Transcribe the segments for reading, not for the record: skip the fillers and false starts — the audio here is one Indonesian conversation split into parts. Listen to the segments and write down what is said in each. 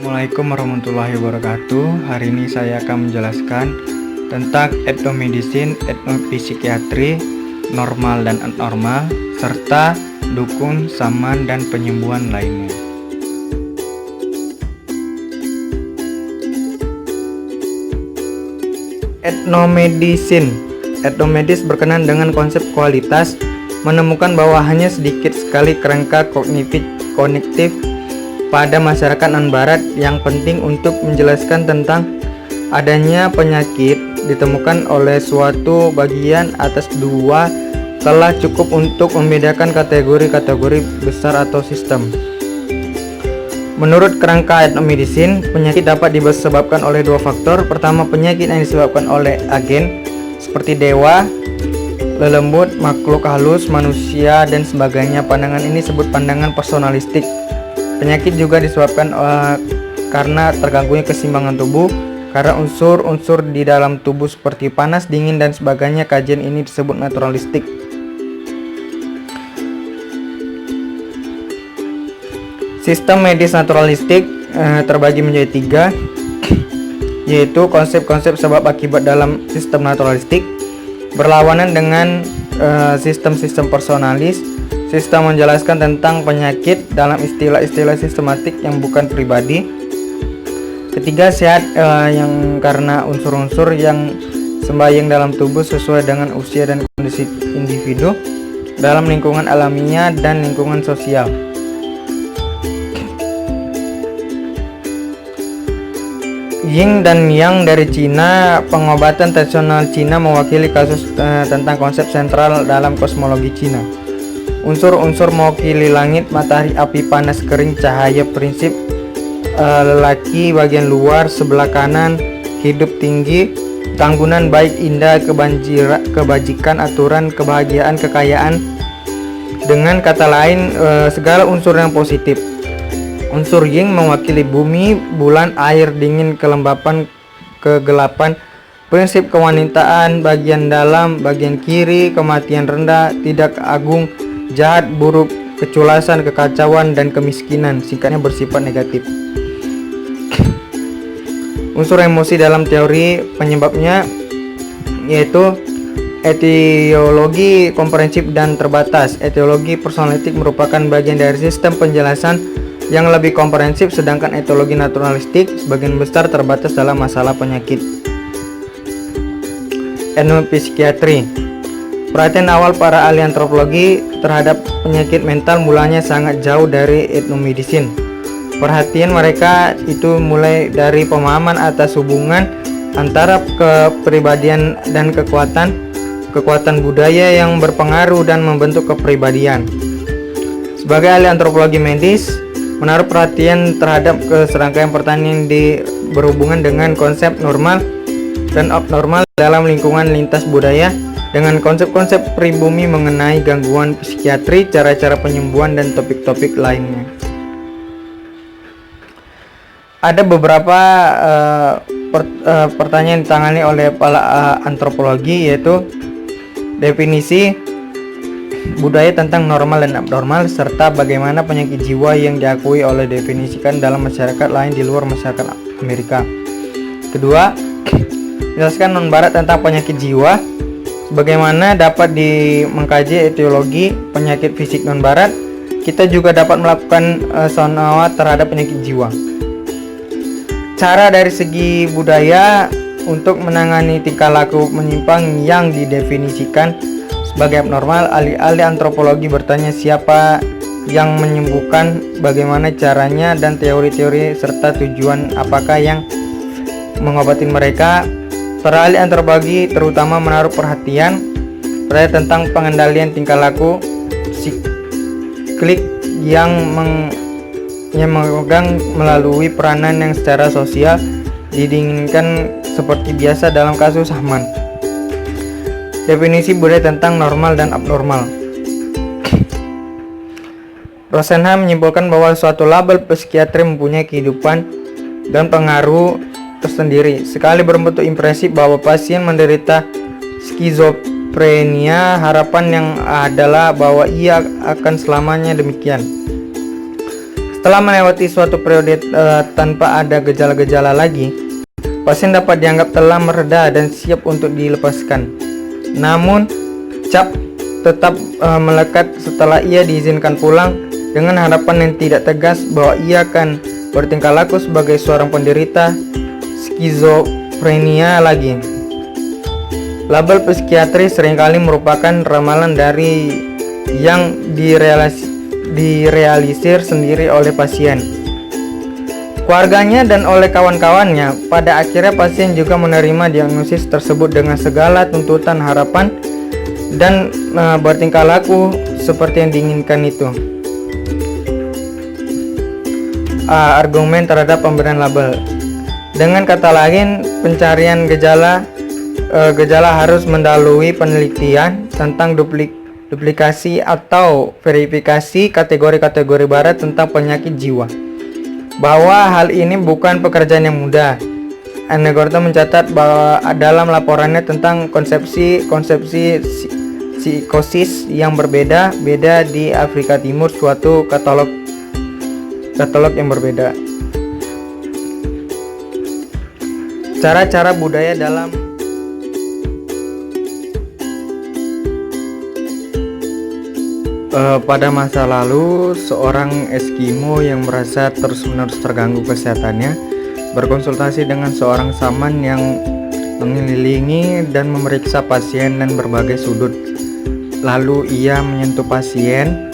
Assalamualaikum warahmatullahi wabarakatuh. Hari ini saya akan menjelaskan tentang etnomedicine, etnopsikiatri, normal dan abnormal, serta dukun, saman, dan penyembuhan lainnya. Etnomedicine. Etnomedis berkenan dengan konsep kualitas, menemukan bahwa hanya sedikit sekali kerangka kognitif pada masyarakat non-barat yang penting untuk menjelaskan tentang adanya penyakit ditemukan oleh suatu bagian atas dua telah cukup untuk membedakan kategori-kategori besar atau sistem. Menurut kerangka etnomedicine, penyakit dapat disebabkan oleh dua faktor. Pertama, penyakit yang disebabkan oleh agen seperti dewa, lelembut, makhluk halus, manusia, dan sebagainya. Pandangan ini disebut pandangan personalistik. Penyakit juga disebabkan karena terganggunya keseimbangan tubuh, karena unsur-unsur di dalam tubuh seperti panas, dingin, dan sebagainya. Kajian ini disebut naturalistik. Sistem medis naturalistik terbagi menjadi tiga, yaitu konsep-konsep sebab akibat dalam sistem naturalistik, berlawanan dengan sistem-sistem personalis. Sistem menjelaskan tentang penyakit dalam istilah-istilah sistematik yang bukan pribadi. Ketiga, sehat yang karena unsur-unsur yang sembahyang dalam tubuh sesuai dengan usia dan kondisi individu dalam lingkungan alamiah dan lingkungan sosial. Yin dan Yang dari Cina. Pengobatan tradisional Cina mewakili kasus tentang konsep sentral dalam kosmologi Cina. Unsur-unsur mewakili langit, matahari, api, panas, kering, cahaya. Prinsip lelaki bagian luar sebelah kanan, hidup tinggi, tangguhan, baik, indah, kebajikan, aturan, kebahagiaan, kekayaan. Dengan kata lain, segala unsur yang positif. Unsur Yin mewakili bumi, bulan, air, dingin, kelembapan, kegelapan. Prinsip kewanitaan bagian dalam, bagian kiri, kematian, rendah, tidak agung, jahat, buruk, keculasan, kekacauan, dan kemiskinan. Singkatnya bersifat negatif. Unsur emosi dalam teori penyebabnya yaitu etiologi komprehensif dan terbatas. Etiologi personalistik merupakan bagian dari sistem penjelasan yang lebih komprehensif, sedangkan etiologi naturalistik sebagian besar terbatas dalam masalah penyakit. Etnopsikiatri. Perhatian awal para ahli antropologi terhadap penyakit mental mulanya sangat jauh dari etnomedicine. Perhatian mereka itu mulai dari pemahaman atas hubungan antara kepribadian dan kekuatan budaya yang berpengaruh dan membentuk kepribadian. Sebagai ahli antropologi medis, menaruh perhatian terhadap serangkaian pertanyaan berhubungan dengan konsep normal dan abnormal dalam lingkungan lintas budaya, dengan konsep-konsep pribumi mengenai gangguan psikiatri, cara-cara penyembuhan, dan topik-topik lainnya. Ada beberapa pertanyaan ditangani oleh para antropologi, yaitu definisi budaya tentang normal dan abnormal, serta bagaimana penyakit jiwa yang diakui oleh definisikan dalam masyarakat lain di luar masyarakat Amerika. Kedua, menjelaskan non-barat tentang penyakit jiwa. Bagaimana dapat mengkaji etiologi penyakit fisik non-barat, kita juga dapat melakukan sonawat terhadap penyakit jiwa. Cara dari segi budaya untuk menangani tingkah laku menyimpang yang didefinisikan sebagai abnormal, ahli-ahli antropologi bertanya siapa yang menyembuhkan, bagaimana caranya, dan teori-teori serta tujuan apakah yang mengobati mereka. Para ahli antropologi terutama menaruh perhatian tentang pengendalian tingkah laku siklik yang memegang melalui peranan yang secara sosial diinginkan seperti biasa dalam kasus Rahman. Definisi budaya tentang normal dan abnormal. Rosenhan menyimpulkan bahwa suatu label psikiatri mempunyai kehidupan dan pengaruh tersendiri. Sekali berbentuk impresi bahwa pasien menderita skizofrenia, harapan yang adalah bahwa ia akan selamanya demikian. Setelah melewati suatu periode tanpa ada gejala-gejala lagi, pasien dapat dianggap telah mereda dan siap untuk dilepaskan. Namun, cap tetap melekat setelah ia diizinkan pulang dengan harapan yang tidak tegas bahwa ia akan bertingkah laku sebagai seorang penderita skizofrenia lagi. Label psikiatri seringkali merupakan ramalan dari yang direalisir sendiri oleh pasien, keluarganya, dan oleh kawan-kawannya. Pada akhirnya pasien juga menerima diagnosis tersebut dengan segala tuntutan harapan dan bertingkah laku seperti yang diinginkan itu. Argumen terhadap pemberian label. Dengan kata lain, pencarian gejala harus mendahului penelitian tentang duplikasi atau verifikasi kategori-kategori barat tentang penyakit jiwa. Bahwa hal ini bukan pekerjaan yang mudah. Anegorta mencatat bahwa dalam laporannya tentang konsepsi psikosis yang berbeda-beda di Afrika Timur, suatu katalog yang berbeda. Cara-cara budaya dalam pada masa lalu, seorang Eskimo yang merasa terus-menerus terganggu kesehatannya berkonsultasi dengan seorang saman yang mengelilingi dan memeriksa pasien dan berbagai sudut. Lalu ia menyentuh pasien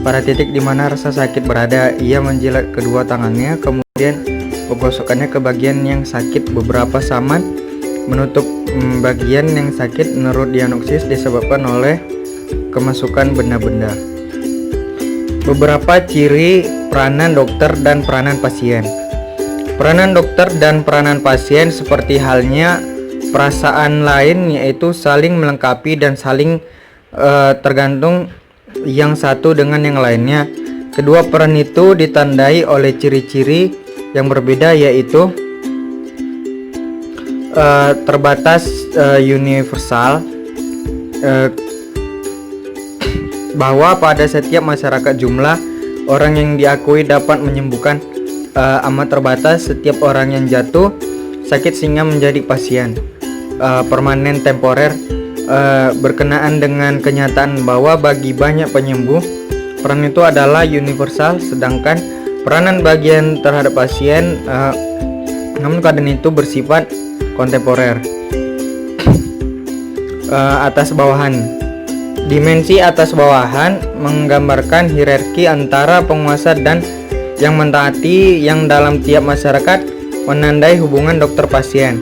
pada titik di mana rasa sakit berada. Ia menjilat kedua tangannya, kemudian menggosokkannya ke bagian yang sakit. Beberapa saman menutup bagian yang sakit menurut diagnosis disebabkan oleh kemasukan benda-benda. Beberapa ciri peranan dokter dan peranan pasien. Peranan dokter dan peranan pasien seperti halnya perasaan lain, yaitu saling melengkapi dan saling tergantung yang satu dengan yang lainnya. Kedua peran itu ditandai oleh ciri-ciri yang berbeda, yaitu terbatas universal, bahwa pada setiap masyarakat jumlah orang yang diakui dapat menyembuhkan amat terbatas. Setiap orang yang jatuh sakit sehingga menjadi pasien. Permanen temporer, berkenaan dengan kenyataan bahwa bagi banyak penyembuh peran itu adalah universal, sedangkan peranan bagian terhadap pasien namun keadaan itu bersifat kontemporer. Atas bawahan. Dimensi atas bawahan menggambarkan hierarki antara penguasa dan yang mentaati yang dalam tiap masyarakat menandai hubungan dokter pasien.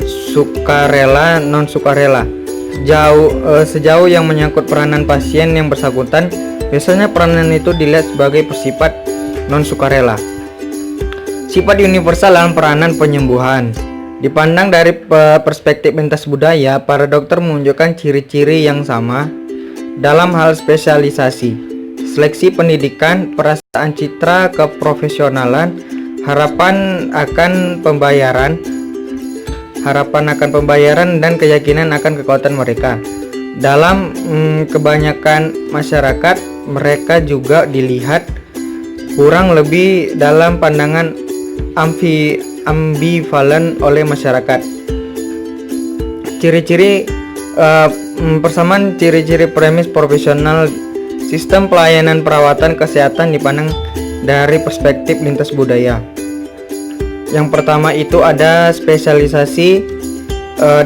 Sukarela, non sukarela. Sejauh yang menyangkut peranan pasien yang bersangkutan, biasanya peranan itu dilihat sebagai bersifat non sukarela. Sifat universal dalam peranan penyembuhan. Dipandang dari perspektif lintas budaya, para dokter menunjukkan ciri-ciri yang sama dalam hal spesialisasi, seleksi pendidikan, perasaan citra keprofesionalan, harapan akan pembayaran, dan keyakinan akan kekuatan mereka. Dalam kebanyakan masyarakat, mereka juga dilihat kurang lebih dalam pandangan ambivalen oleh masyarakat. Ciri-ciri persamaan ciri-ciri premis profesional sistem pelayanan perawatan kesehatan dipandang dari perspektif lintas budaya. Yang pertama itu ada spesialisasi.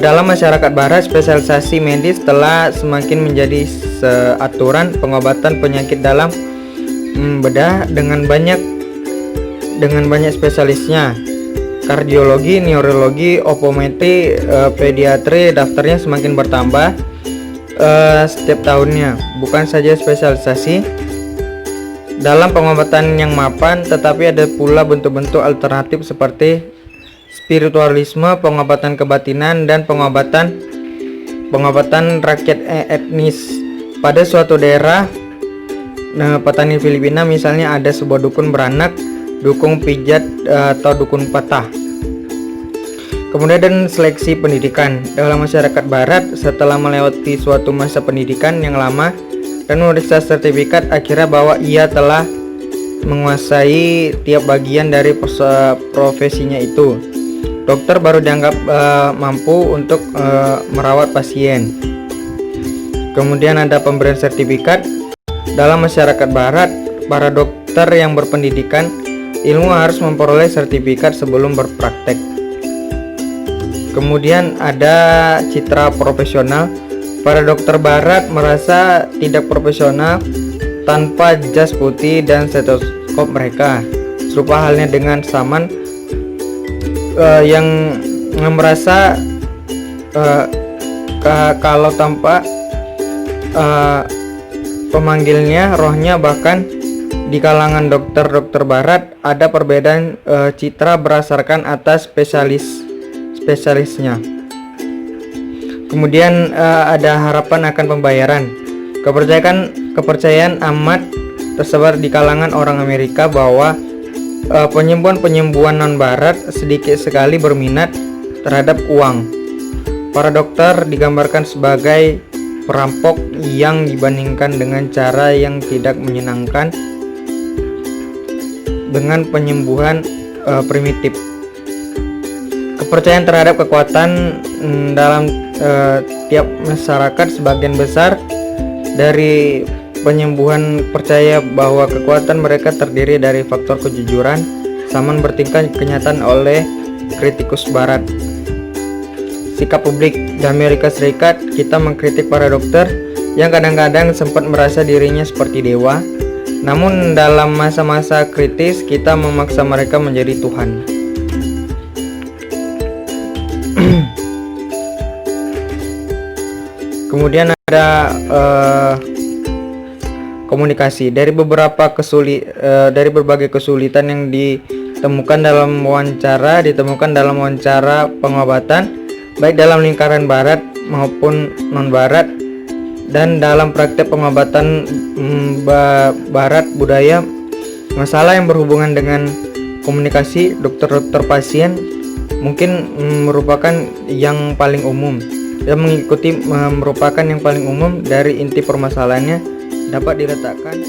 Dalam masyarakat barat, spesialisasi medis telah semakin menjadi aturan. Pengobatan penyakit dalam bedah dengan banyak spesialisnya. Kardiologi, neurologi, optometri, pediatri, daftarnya semakin bertambah setiap tahunnya. Bukan saja spesialisasi dalam pengobatan yang mapan, tetapi ada pula bentuk-bentuk alternatif seperti spiritualisme, pengobatan kebatinan, dan pengobatan rakyat etnis. Pada suatu daerah petani Filipina misalnya, ada sebuah dukun beranak, dukun pijat atau dukun patah. Kemudian seleksi pendidikan. Dalam masyarakat barat, setelah melewati suatu masa pendidikan yang lama dan memeriksa sertifikat akhirnya bahwa ia telah menguasai tiap bagian dari profesinya itu. Dokter baru dianggap mampu untuk merawat pasien. Kemudian ada pemberian sertifikat. Dalam masyarakat barat, para dokter yang berpendidikan ilmu harus memperoleh sertifikat sebelum berpraktek. Kemudian ada citra profesional. Para dokter barat merasa tidak profesional tanpa jas putih dan stetoskop mereka. Serupa halnya dengan Saman yang merasa kalau tanpa pemanggilnya rohnya. Bahkan di kalangan dokter-dokter barat ada perbedaan citra berdasarkan atas spesialisnya. Kemudian ada harapan akan pembayaran. Kepercayaan amat tersebar di kalangan orang Amerika bahwa penyembuhan non-barat sedikit sekali berminat terhadap uang. Para dokter digambarkan sebagai perampok yang dibandingkan dengan cara yang tidak menyenangkan dengan penyembuhan primitif. Kepercayaan terhadap kekuatan dalam tiap masyarakat, sebagian besar dari penyembuhan percaya bahwa kekuatan mereka terdiri dari faktor kejujuran. Saman bertingkah kenyataan oleh kritikus barat. Sikap publik di Amerika Serikat, kita mengkritik para dokter yang kadang-kadang sempat merasa dirinya seperti dewa. Namun dalam masa-masa kritis kita memaksa mereka menjadi Tuhan. Kemudian ada komunikasi. Dari berbagai kesulitan yang ditemukan dalam wawancara pengobatan, baik dalam lingkaran barat maupun non-barat, dan dalam praktek pengobatan barat budaya, masalah yang berhubungan dengan komunikasi dokter-dokter pasien mungkin merupakan yang paling umum. Dan mengikuti merupakan yang paling umum dari inti permasalahannya dapat diletakkan